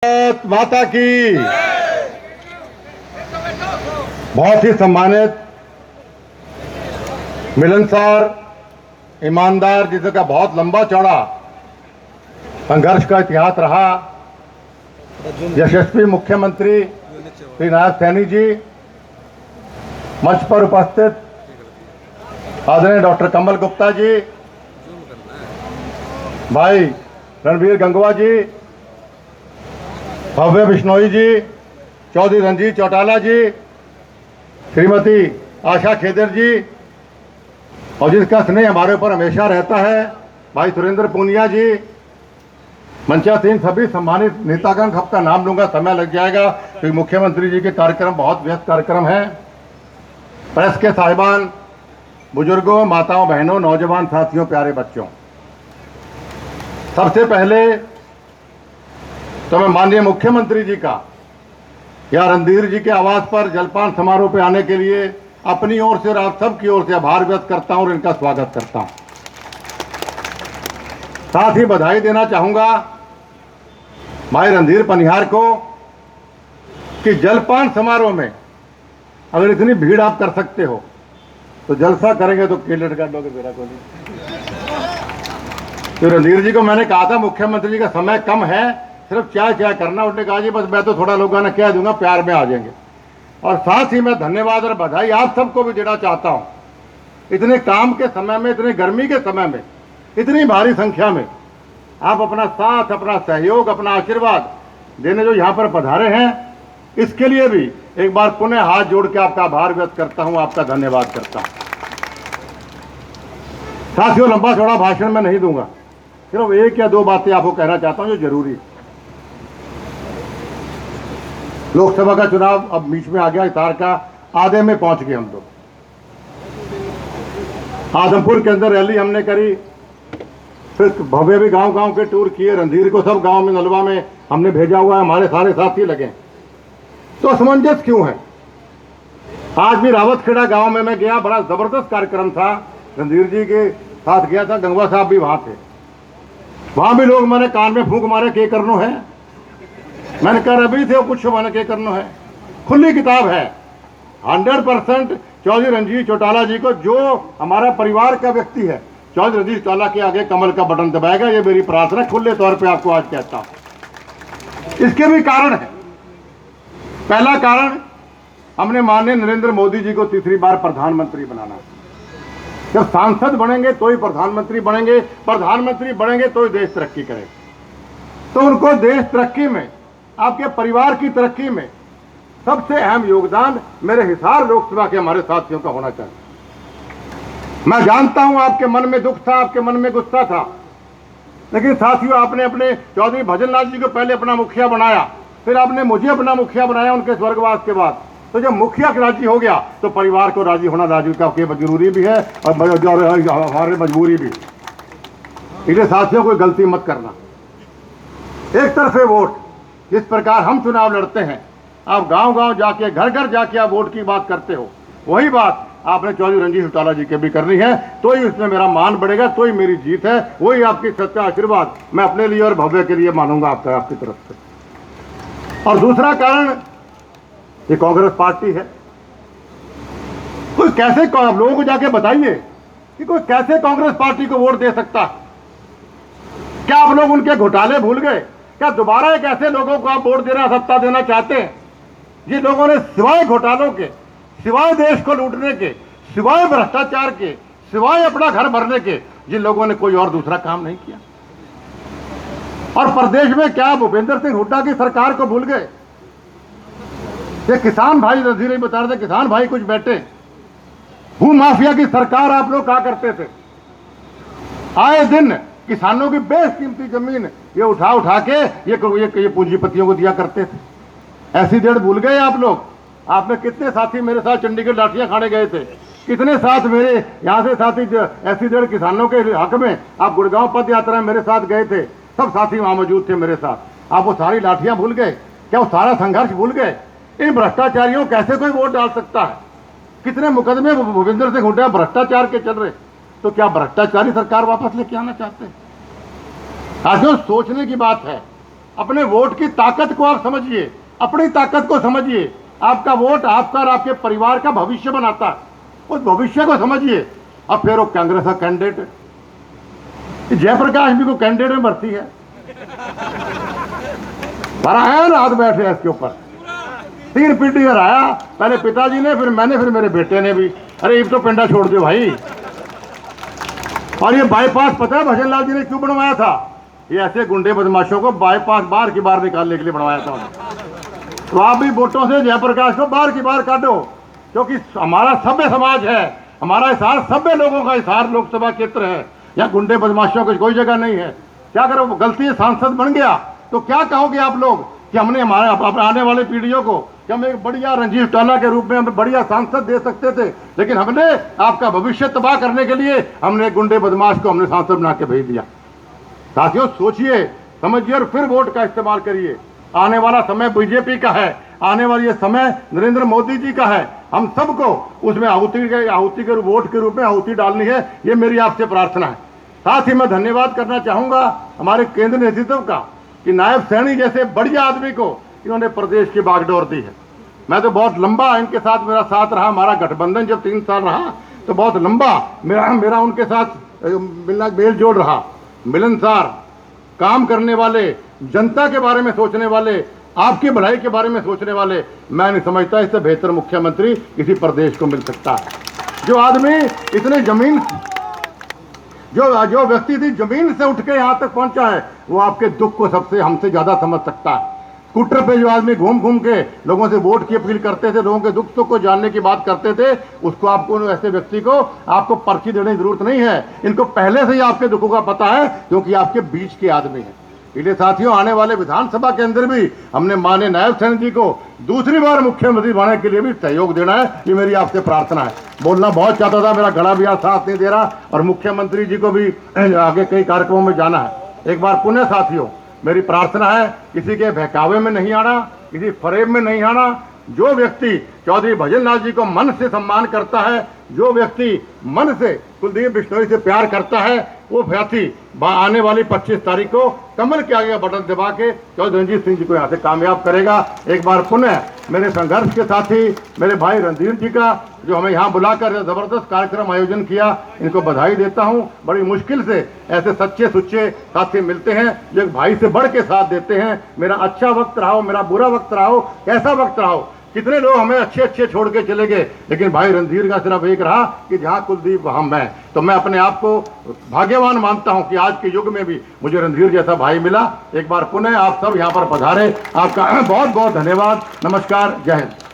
भारत माता की। बहुत ही सम्मानित, मिलनसार, ईमानदार, जिसका बहुत लंबा चौड़ा संघर्ष का इतिहास रहा, यशस्वी मुख्यमंत्री श्री नायब सैनी जी, मंच पर उपस्थित आदरणीय डॉक्टर कमल गुप्ता जी, भाई रणवीर गंगवा जी, भव्य बिश्नोई जी, चौधरी रंजीत चौटाला जी, श्रीमती आशा खेदर जी, और जिसका स्नेह हमारे ऊपर हमेशा रहता है, भाई सुरेंद्र पूनिया जी, मंचासीन सभी सम्मानित नेतागण। सबका नाम लूंगा, समय लग जाएगा क्योंकि मुख्यमंत्री जी के कार्यक्रम बहुत व्यस्त कार्यक्रम हैं। प्रेस के साहिबान, बुजुर्गों, माताओं, बहनों, नौजवान साथियों, प्यारे बच्चों, सबसे पहले तो मैं माननीय मुख्यमंत्री जी का या रणधीर जी के आवास पर जलपान समारोह पे आने के लिए अपनी ओर से और आप सबकी ओर से आभार व्यक्त करता हूं और इनका स्वागत करता हूं। साथ ही बधाई देना चाहूंगा भाई रणधीर पनिहार को कि जलपान समारोह में अगर इतनी भीड़ आप कर सकते हो तो जलसा करेंगे तो केलेट कर लोगे मेरा को नहीं। तो रणधीर जी को मैंने कहा था मुख्यमंत्री जी का समय कम है, सिर्फ क्या क्या करना, उन्होंने कहा जी बस मैं तो थोड़ा लोगों ने कह दूंगा, प्यार में आ जाएंगे। और साथ ही मैं धन्यवाद और बधाई आप सबको भी देना चाहता हूं, इतने काम के समय में, इतने गर्मी के समय में, इतनी भारी संख्या में आप अपना साथ, अपना सहयोग, अपना आशीर्वाद देने जो यहां पर पधारे हैं, इसके लिए भी एक बार पुनः हाथ जोड़ के आपका आभार व्यक्त करता हूं, आपका धन्यवाद करता हूं। साथियों, लंबा चौड़ा भाषण मैं नहीं दूंगा, सिर्फ एक या दो बातें आपको कहना चाहता हूं जो जरूरी। लोकसभा का चुनाव अब बीच में आ गया, इतार का आधे में पहुंच गए हम लोग। आदमपुर के अंदर रैली हमने करी, फिर भव्य भी गांव गांव के टूर किए, रणधीर को सब गांव में, नलवा में हमने भेजा हुआ है, हमारे सारे साथी लगे। तो असमंजस क्यों है? आज भी रावतखेड़ा गांव में मैं गया, बड़ा जबरदस्त कार्यक्रम था, रणधीर जी के साथ गया था, गंगवा साहब भी वहां थे। वहां भी लोग मैंने कान में फूंक मारे, के करनो है, मैंने कहा अभी थे कुछ मैंने के करनो है। खुली किताब है, 100% चौधरी रंजीत चौटाला जी को, जो हमारा परिवार का व्यक्ति है, चौधरी रंजीत चौटाला के आगे कमल का बटन दबाएगा, ये मेरी प्रार्थना खुले तौर पे आपको आज कहता हूं। इसके भी कारण है। पहला कारण, हमने माननीय नरेंद्र मोदी जी को तीसरी बार प्रधानमंत्री बनाना। जब सांसद बनेंगे तो ही प्रधानमंत्री बनेंगे, प्रधानमंत्री बनेंगे तो ही देश तरक्की करेगा। तो उनको देश तरक्की में, आपके परिवार की तरक्की में सबसे अहम योगदान मेरे हिसार लोकसभा के हमारे साथियों का होना चाहिए। मैं जानता हूं आपके मन में दुख था, आपके मन में गुस्सा था, लेकिन साथियों आपने अपने चौधरी भजनलाल जी को पहले अपना मुखिया बनाया, फिर आपने मुझे अपना मुखिया बनाया उनके स्वर्गवास के बाद। तो जब मुखिया राजी हो गया तो परिवार को राजी होना राजी का जरूरी भी है और हमारी मजबूरी भी। इसलिए साथियों कोई गलती मत करना। एक तरफे वोट, जिस प्रकार हम चुनाव लड़ते हैं, आप गांव गांव जाके, घर घर जाके आप वोट की बात करते हो, वही बात आपने चौधरी रंजीत चौटाला जी के भी करनी है, तो ही उसमें मेरा मान बढ़ेगा, तो ही मेरी जीत है। वही आपकी सच्चा आशीर्वाद मैं अपने लिए और भव्य के लिए मानूंगा आपकी तरफ से। और दूसरा कारण, ये कांग्रेस पार्टी है। कोई कैसे, आप लोगों को जाके बताइए कि कोई कैसे कांग्रेस पार्टी को वोट दे सकता है? क्या आप लोग उनके घोटाले भूल गए? क्या दोबारा एक ऐसे लोगों को आप वोट देना, सत्ता देना चाहते हैं जिन लोगों ने सिवाय घोटालों के, सिवाय देश को लूटने के, सिवाय भ्रष्टाचार के, सिवाय अपना घर भरने के, जिन लोगों ने कोई और दूसरा काम नहीं किया? और प्रदेश में क्या भूपेंद्र सिंह हुड्डा की सरकार को भूल गए? ये किसान भाई, रणधीर बता रहे थे, किसान भाई कुछ बैठे, भू माफिया की सरकार आप लोग क्या करते थे? आए दिन किसानों की बेशकीमती जमीन ये उठा उठा के ये पूंजीपतियों को दिया करते थे। ऐसी डेढ़ भूल गए आप लोग? आपने कितने साथी मेरे साथ चंडीगढ़ लाठियां खाने गए थे, कितने साथ मेरे यहाँ से साथी ऐसी डेढ़ किसानों के हक में आप गुड़गांव पद यात्रा में मेरे साथ गए थे, सब साथी वहां मौजूद थे मेरे साथ। आप वो सारी लाठियां भूल गए? क्या वो सारा संघर्ष भूल गए? इन भ्रष्टाचारियों कैसे कोई वोट डाल सकता है? कितने मुकदमे भूपेंद्र सिंह हुड्डा भ्रष्टाचार के चल रहे, तो क्या भ्रष्टाचारी सरकार वापस लेके आना चाहते हैं? आज सोचने की बात है। अपने वोट की ताकत को आप समझिए, अपनी ताकत को समझिए। आपका वोट आपका और आपके परिवार का भविष्य बनाता है, उस भविष्य को समझिए। अब फिर वो कांग्रेस का कैंडिडेट जयप्रकाश भी को कैंडिडेट में भर्ती है, भरा है ना, हाथ बैठे हैं इसके ऊपर। 3 पीढ़ी हराया, पहले पिताजी ने, फिर मैंने, फिर मेरे बेटे ने भी। अरे ये तो पिंडा छोड़ दो भाई। और ये बाईपास पता है भजन लाल जी ने क्यों बनवाया था? ये ऐसे गुंडे बदमाशों को बाईपास बाहर की बाहर निकालने के लिए बनवाया था उन्होंने। तो आप भी वोटों से जयप्रकाश को बाहर की बाहर काटो, क्योंकि हमारा सभ्य समाज है, हमारा हिसार सभ्य लोगों का हिसार लोकसभा क्षेत्र है। यहाँ गुंडे बदमाशों की कोई जगह नहीं है। क्या करो, गलती से सांसद बन गया तो क्या कहोगे आप लोग कि हमने हमारे आने वाले पीढ़ियों को कि हम एक बढ़िया रंजीव टाला के रूप में हमें बढ़िया सांसद दे सकते थे, लेकिन हमने आपका भविष्य तबाह करने के लिए हमने गुंडे बदमाश को हमने सांसद बना के भेज दिया। साथियों, सोचिए, समझिए और फिर वोट का इस्तेमाल करिए। आने वाला समय बीजेपी का है, आने वाला ये समय नरेंद्र मोदी जी का है। हम सबको उसमें आहुति के वोट के रूप में आहुति डालनी है, ये मेरी आपसे प्रार्थना है। साथ ही मैं धन्यवाद करना चाहूंगा हमारे केंद्र नेतृत्व का कि नायब सैनी जैसे बढ़िया आदमी को इन्होंने प्रदेश की बागडोर दी है। मैं तो बहुत लंबा इनके साथ मेरा साथ रहा, हमारा गठबंधन जब 3 साल रहा तो बहुत लंबा मेरा उनके साथ मिलना मेल जोड़ रहा। मिलनसार, काम करने वाले, जनता के बारे में सोचने वाले, आपकी भलाई के बारे में सोचने वाले, मैं नहीं समझता इससे बेहतर मुख्यमंत्री किसी प्रदेश को मिल सकता है। जो आदमी इतने जमीन जो व्यक्ति थी जमीन से उठ के यहाँ तक पहुंचा है, वो आपके दुख को सबसे हमसे ज्यादा समझ सकता है। स्कूटर पे जो आदमी घूम घूम के लोगों से वोट की अपील करते थे, लोगों के दुख सुख को जानने की बात करते थे, उसको आपको ऐसे व्यक्ति को आपको पर्ची देने की जरूरत नहीं है। इनको पहले से ही आपके दुखों का पता है, क्योंकि आपके बीच के आदमी हैं। इसलिए साथियों, आने वाले विधानसभा के अंदर भी हमने माननीय नायब सैनी जी को दूसरी बार मुख्यमंत्री बनाने के लिए भी सहयोग देना है, ये मेरी आपसे प्रार्थना है। बोलना बहुत चाहता था, मेरा गला भी आज साथ नहीं दे रहा, और मुख्यमंत्री जी को भी आगे कई कार्यक्रमों में जाना है। एक बार पुनः साथियों, मेरी प्रार्थना है, किसी के बहकावे में नहीं आना, किसी फरेब में नहीं आना। जो व्यक्ति चौधरी भजन लाल जी को मन से सम्मान करता है, जो व्यक्ति मन से कुलदीप बिश्नोई से प्यार करता है, वो व्यक्ति आने वाली 25 तारीख को कमल के आगे बटन दबा के चौधरी रणजीत सिंह जी को यहाँ से कामयाब करेगा। एक बार पुनः मेरे संघर्ष के साथी मेरे भाई रणधीर जी का, जो हमें यहाँ बुलाकर जबरदस्त कार्यक्रम आयोजन किया, इनको बधाई देता हूँ। बड़ी मुश्किल से ऐसे सच्चे सुच्चे साथी मिलते हैं जो एक भाई से बढ़ के साथ देते हैं। मेरा अच्छा वक्त रहा हो, मेरा बुरा वक्त रहा हो, कैसा वक्त रहा हो, कितने लोग हमें अच्छे अच्छे छोड़ के चले गए, लेकिन भाई रणधीर का सिर्फ एक रहा कि जहाँ कुलदीप वहाँ मैं। तो मैं अपने आप को भाग्यवान मानता हूँ कि आज के युग में भी मुझे रणधीर जैसा भाई मिला। एक बार पुनः आप सब यहाँ पर पधारे, आपका बहुत बहुत धन्यवाद। नमस्कार, जय हिंद।